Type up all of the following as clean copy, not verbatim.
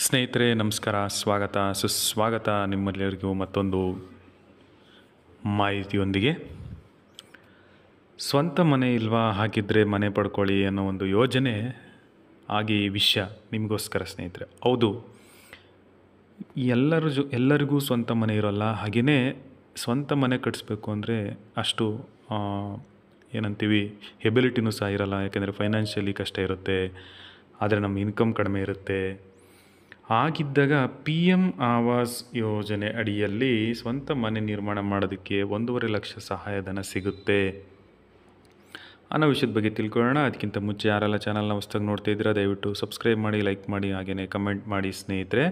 ಸ್ನೇಹಿತರೆ ನಮಸ್ಕಾರ, ಸ್ವಾಗತ ಸುಸ್ವಾಗತ ನಿಮ್ಮೆಲ್ಲರಿಗೂ ಮತ್ತೊಂದು ಮಾಹಿತಿಯೊಂದಿಗೆ. ಸ್ವಂತ ಮನೆ ಇಲ್ವಾ, ಹಾಗಿದ್ದರೆ ಮನೆ ಪಡ್ಕೊಳ್ಳಿ ಅನ್ನೋ ಒಂದು ಯೋಜನೆ. ಹಾಗೆ ಈ ವಿಷಯ ನಿಮಗೋಸ್ಕರ ಸ್ನೇಹಿತರೆ. ಹೌದು, ಎಲ್ಲರಿಗೂ ಸ್ವಂತ ಮನೆ ಇರೋಲ್ಲ. ಹಾಗೆಯೇ ಸ್ವಂತ ಮನೆ ಕಟ್ಟಿಸ್ಬೇಕು ಅಂದರೆ ಅಷ್ಟು ಏನಂತೀವಿ ಎಬಿಲಿಟಿನೂ ಸಹ ಇರೋಲ್ಲ. ಯಾಕೆಂದರೆ ಫೈನಾನ್ಷಿಯಲಿ ಕಷ್ಟ ಇರುತ್ತೆ, ಆದರೆ ನಮ್ಮ ಇನ್ಕಮ್ ಕಡಿಮೆ ಇರುತ್ತೆ. ಹಾಗಿದ್ದಾಗ ಪಿ ಎಮ್ ಆವಾಸ್ ಯೋಜನೆ ಅಡಿಯಲ್ಲಿ ಸ್ವಂತ ಮನೆ ನಿರ್ಮಾಣ ಮಾಡೋದಕ್ಕೆ 1.5 ಲಕ್ಷ ಸಹಾಯಧನ ಸಿಗುತ್ತೆ ಅನ್ನೋ ವಿಷಯದ ಬಗ್ಗೆ ತಿಳ್ಕೊಳ್ಳೋಣ. ಅದಕ್ಕಿಂತ ಮುಂಚೆ ಯಾರೆಲ್ಲ ಚಾನಲ್ನ ಹೊಸ್ದಾಗಿ ನೋಡ್ತಾ ಇದ್ದೀರಾ ದಯವಿಟ್ಟು ಸಬ್ಸ್ಕ್ರೈಬ್ ಮಾಡಿ, ಲೈಕ್ ಮಾಡಿ, ಹಾಗೆಯೇ ಕಮೆಂಟ್ ಮಾಡಿ ಸ್ನೇಹಿತರೆ.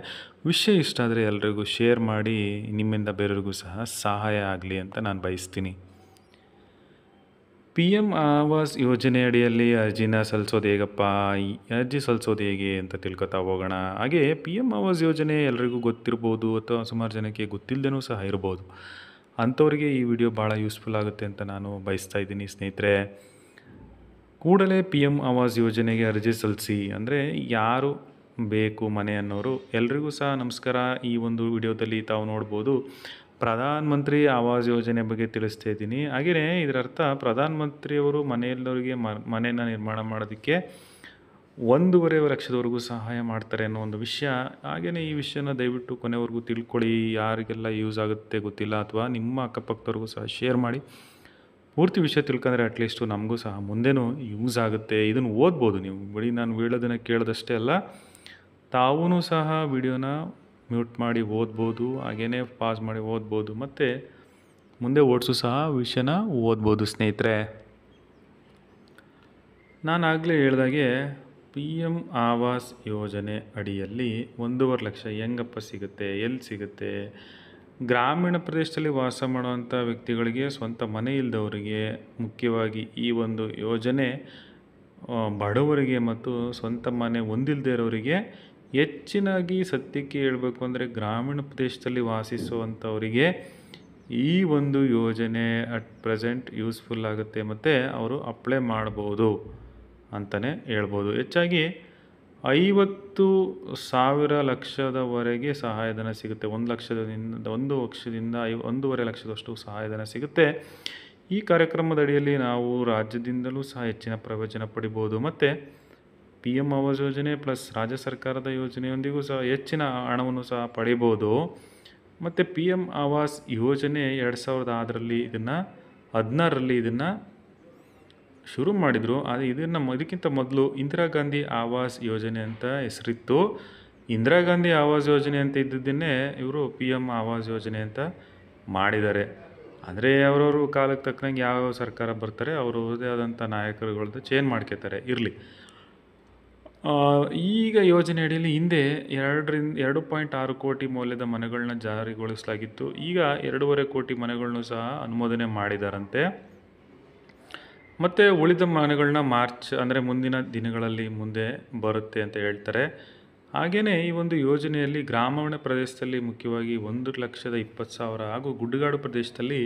ವಿಷಯ ಇಷ್ಟ ಆದರೆ ಎಲ್ರಿಗೂ ಶೇರ್ ಮಾಡಿ, ನಿಮ್ಮಿಂದ ಬೇರೆಯವ್ರಿಗೂ ಸಹ ಸಹಾಯ ಆಗಲಿ ಅಂತ ನಾನು ಬಯಸ್ತೀನಿ. ಪಿ ಎಮ್ ಆವಾಸ್ ಯೋಜನೆ ಅಡಿಯಲ್ಲಿ ಅರ್ಜಿನ ಸಲ್ಲಿಸೋದು ಹೇಗಪ್ಪ, ಅರ್ಜಿ ಸಲ್ಲಿಸೋದು ಹೇಗೆ ಅಂತ ತಿಳ್ಕೊತಾ ಹೋಗೋಣ. ಹಾಗೆ ಪಿ ಎಮ್ ಆವಾಸ್ ಯೋಜನೆ ಎಲ್ರಿಗೂ ಗೊತ್ತಿರ್ಬೋದು ಅಥವಾ ಸುಮಾರು ಜನಕ್ಕೆ ಗೊತ್ತಿಲ್ಲದೇನೂ ಸಹ ಇರ್ಬೋದು. ಅಂಥವ್ರಿಗೆ ಈ ವಿಡಿಯೋ ಭಾಳ ಯೂಸ್ಫುಲ್ ಆಗುತ್ತೆ ಅಂತ ನಾನು ಬಯಸ್ತಾ ಇದ್ದೀನಿ ಸ್ನೇಹಿತರೆ. ಕೂಡಲೇ ಪಿ ಎಮ್ ಆವಾಸ್ ಯೋಜನೆಗೆ ಅರ್ಜಿ ಸಲ್ಲಿಸಿ. ಅಂದರೆ ಯಾರು ಬೇಕು ಮನೆ ಅನ್ನೋರು ಎಲ್ರಿಗೂ ಸಹ ನಮಸ್ಕಾರ. ಈ ಒಂದು ವಿಡಿಯೋದಲ್ಲಿ ತಾವು ನೋಡ್ಬೋದು ಪ್ರಧಾನ ಮಂತ್ರಿ ಆವಾಸ್ ಯೋಜನೆ ಬಗ್ಗೆ ತಿಳಿಸ್ತಾ ಇದ್ದೀನಿ. ಹಾಗೆಯೇ ಇದರ ಅರ್ಥ ಪ್ರಧಾನ ಮಂತ್ರಿಯವರು ಮನೆಯಲ್ಲವರಿಗೆ ಮನೆಯನ್ನು ನಿರ್ಮಾಣ ಮಾಡೋದಕ್ಕೆ 1.5 ಲಕ್ಷದವರೆಗೂ ಸಹಾಯ ಮಾಡ್ತಾರೆ ಅನ್ನೋ ಒಂದು ವಿಷಯ. ಹಾಗೆಯೇ ಈ ವಿಷಯನ ದಯವಿಟ್ಟು ಕೊನೆವರೆಗೂ ತಿಳ್ಕೊಳ್ಳಿ. ಯಾರಿಗೆಲ್ಲ ಯೂಸ್ ಆಗುತ್ತೆ ಗೊತ್ತಿಲ್ಲ, ಅಥವಾ ನಿಮ್ಮ ಅಕ್ಕಪಕ್ಕದವ್ರಿಗೂ ಸಹ ಶೇರ್ ಮಾಡಿ. ಪೂರ್ತಿ ವಿಷಯ ತಿಳ್ಕೊಂಡ್ರೆ ಅಟ್ಲೀಸ್ಟು ನಮಗೂ ಸಹ ಮುಂದೆನೂ ಯೂಸ್ ಆಗುತ್ತೆ. ಇದನ್ನು ಓದ್ಬೋದು ನೀವು. ಬರೀ ನಾನು ಹೇಳೋದನ್ನು ಕೇಳೋದಷ್ಟೇ ಅಲ್ಲ, ತಾವೂ ಸಹ ವಿಡಿಯೋನ ಮ್ಯೂಟ್ ಮಾಡಿ ಓದ್ಬೋದು, ಹಾಗೆಯೇ ಪಾಸ್ ಮಾಡಿ ಓದ್ಬೋದು, ಮತ್ತು ಮುಂದೆ ಓಡಿಸು ಸಹ ವಿಷಯನ ಓದ್ಬೋದು ಸ್ನೇಹಿತರೆ. ನಾನು ಆಗಲೇ ಹೇಳ್ದಾಗೆ ಪಿ ಎಮ್ ಆವಾಸ್ ಯೋಜನೆ ಅಡಿಯಲ್ಲಿ 1.5 ಲಕ್ಷ ಹೆಂಗಪ್ಪ ಸಿಗುತ್ತೆ, ಎಲ್ಲಿ ಸಿಗುತ್ತೆ? ಗ್ರಾಮೀಣ ಪ್ರದೇಶದಲ್ಲಿ ವಾಸ ಮಾಡುವಂಥ ವ್ಯಕ್ತಿಗಳಿಗೆ, ಸ್ವಂತ ಮನೆ ಇಲ್ಲದವರಿಗೆ ಮುಖ್ಯವಾಗಿ ಈ ಒಂದು ಯೋಜನೆ ಬಡವರಿಗೆ ಮತ್ತು ಸ್ವಂತ ಮನೆ ಹೊಂದಿಲ್ಲದೆ ಇರೋರಿಗೆ ಹೆಚ್ಚಿನಾಗಿ ಸದ್ಯಕ್ಕೆ ಹೇಳಬೇಕು ಅಂದರೆ ಗ್ರಾಮೀಣ ಪ್ರದೇಶದಲ್ಲಿ ವಾಸಿಸುವಂಥವರಿಗೆ ಈ ಒಂದು ಯೋಜನೆ ಅಟ್ ಪ್ರೆಸೆಂಟ್ ಯೂಸ್ಫುಲ್ ಆಗುತ್ತೆ, ಮತ್ತು ಅವರು ಅಪ್ಲೈ ಮಾಡ್ಬೋದು ಅಂತಲೇ ಹೇಳ್ಬೋದು. ಹೆಚ್ಚಾಗಿ 50,000 ಲಕ್ಷದವರೆಗೆ ಸಹಾಯಧನ ಸಿಗುತ್ತೆ. 1 ಲಕ್ಷದಿಂದ 1.5 ಲಕ್ಷದಷ್ಟು ಸಹಾಯಧನ ಸಿಗುತ್ತೆ. ಈ ಕಾರ್ಯಕ್ರಮದ ಅಡಿಯಲ್ಲಿ ನಾವು ರಾಜ್ಯದಿಂದಲೂ ಸಹ ಹೆಚ್ಚಿನ ಪ್ರಯೋಜನ ಪಡಿಬೋದು, ಮತ್ತು ಪಿ ಎಮ್ ಆವಾಸ್ ಯೋಜನೆ ಪ್ಲಸ್ ರಾಜ್ಯ ಸರ್ಕಾರದ ಯೋಜನೆಯೊಂದಿಗೂ ಸಹ ಹೆಚ್ಚಿನ ಹಣವನ್ನು ಸಹ ಪಡಿಬೋದು. ಮತ್ತು ಪಿ ಎಮ್ ಆವಾಸ್ ಯೋಜನೆ 2016ರಲ್ಲಿ ಇದನ್ನು ಶುರು ಮಾಡಿದರು. ಆದರೆ ಇದಕ್ಕಿಂತ ಮೊದಲು ಇಂದಿರಾ ಗಾಂಧಿ ಆವಾಸ್ ಯೋಜನೆ ಅಂತ ಹೆಸರಿತ್ತು. ಇಂದಿರಾ ಗಾಂಧಿ ಆವಾಸ್ ಯೋಜನೆ ಅಂತ ಇದ್ದಿದ್ದನ್ನೇ ಇವರು ಪಿ ಎಮ್ ಆವಾಸ್ ಯೋಜನೆ ಅಂತ ಮಾಡಿದ್ದಾರೆ. ಅಂದರೆ ಅವರವರು ಕಾಲಕ್ಕೆ ತಕ್ಕಂಗೆ ಯಾವ ಸರ್ಕಾರ ಬರ್ತಾರೆ ಅವರದೇ ಆದಂಥ ನಾಯಕರುಗಳದ್ದು ಚೇಂಜ್ ಮಾಡ್ಕೋತಾರೆ, ಇರಲಿ. ಈಗ ಯೋಜನೆ ಅಡಿಯಲ್ಲಿ ಹಿಂದೆ 2.6 ಕೋಟಿ ಮೌಲ್ಯದ ಮನೆಗಳನ್ನ ಜಾರಿಗೊಳಿಸಲಾಗಿತ್ತು. ಈಗ 2.5 ಕೋಟಿ ಮನೆಗಳನ್ನು ಸಹ ಅನುಮೋದನೆ ಮಾಡಿದಾರಂತೆ. ಮತ್ತು ಉಳಿದ ಮನೆಗಳನ್ನ ಮಾರ್ಚ್ ಅಂದರೆ ಮುಂದಿನ ದಿನಗಳಲ್ಲಿ ಮುಂದೆ ಬರುತ್ತೆ ಅಂತ ಹೇಳ್ತಾರೆ. ಹಾಗೆಯೇ ಈ ಒಂದು ಯೋಜನೆಯಲ್ಲಿ ಗ್ರಾಮೀಣ ಪ್ರದೇಶದಲ್ಲಿ ಮುಖ್ಯವಾಗಿ 1,20,000 ಹಾಗೂ ಗುಡ್ಡಗಾಡು ಪ್ರದೇಶದಲ್ಲಿ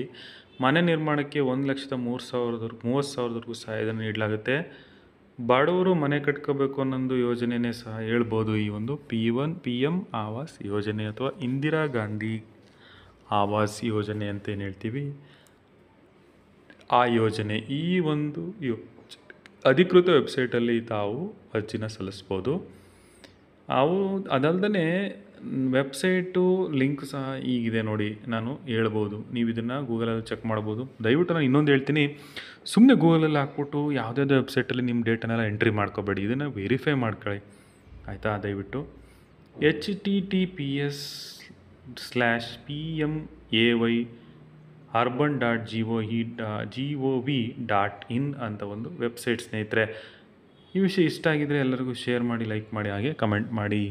ಮನೆ ನಿರ್ಮಾಣಕ್ಕೆ 1,30,000ವರೆಗೂ ಸಹಾಯಧನ ನೀಡಲಾಗುತ್ತೆ. ಬಡವರು ಮನೆ ಕಟ್ಕೋಬೇಕು ಅನ್ನೋದು ಯೋಜನೆಯೇ ಸಹ ಹೇಳ್ಬೋದು ಈ ಒಂದು ಪಿ ಎಮ್ ಆವಾಸ್ ಯೋಜನೆ, ಅಥವಾ ಇಂದಿರಾ ಗಾಂಧಿ ಆವಾಸ್ ಯೋಜನೆ ಅಂತ ಏನು ಹೇಳ್ತೀವಿ ಆ ಯೋಜನೆ. ಈ ಒಂದು ಅಧಿಕೃತ ವೆಬ್ಸೈಟಲ್ಲಿ ತಾವು ಅರ್ಜಿನ ಸಲ್ಲಿಸ್ಬೋದು. ಅದಲ್ಲದೆ ವೆಬ್ಸೈಟು ಲಿಂಕ್ ಸಹ ಈಗಿದೆ ನೋಡಿ, ನಾನು ಹೇಳ್ಬೋದು. ನೀವು ಇದನ್ನು ಗೂಗಲಲ್ಲಿ ಚೆಕ್ ಮಾಡ್ಬೋದು. ದಯವಿಟ್ಟು ನಾನು ಇನ್ನೊಂದು ಹೇಳ್ತೀನಿ, ಸುಮ್ಮನೆ ಗೂಗಲಲ್ಲಿ ಹಾಕ್ಬಿಟ್ಟು ಯಾವುದ್ಯಾವುದೋ ವೆಬ್ಸೈಟಲ್ಲಿ ನಿಮ್ಮ ಡೇಟನ್ನೆಲ್ಲ ಎಂಟ್ರಿ ಮಾಡ್ಕೋಬೇಡಿ. ಇದನ್ನು ವೆರಿಫೈ ಮಾಡ್ಕೊಳ್ಳಿ, ಆಯಿತಾ? ದಯವಿಟ್ಟು https://pmay.urban.gov.in ಅಂತ ಒಂದು ವೆಬ್ಸೈಟ್ ಸ್ನೇಹಿತರೆ. ಈ ವಿಷಯ ಇಷ್ಟ ಆಗಿದ್ದರೆ ಎಲ್ಲರಿಗೂ ಶೇರ್ ಮಾಡಿ, ಲೈಕ್ ಮಾಡಿ, ಹಾಗೆ ಕಮೆಂಟ್ ಮಾಡಿ.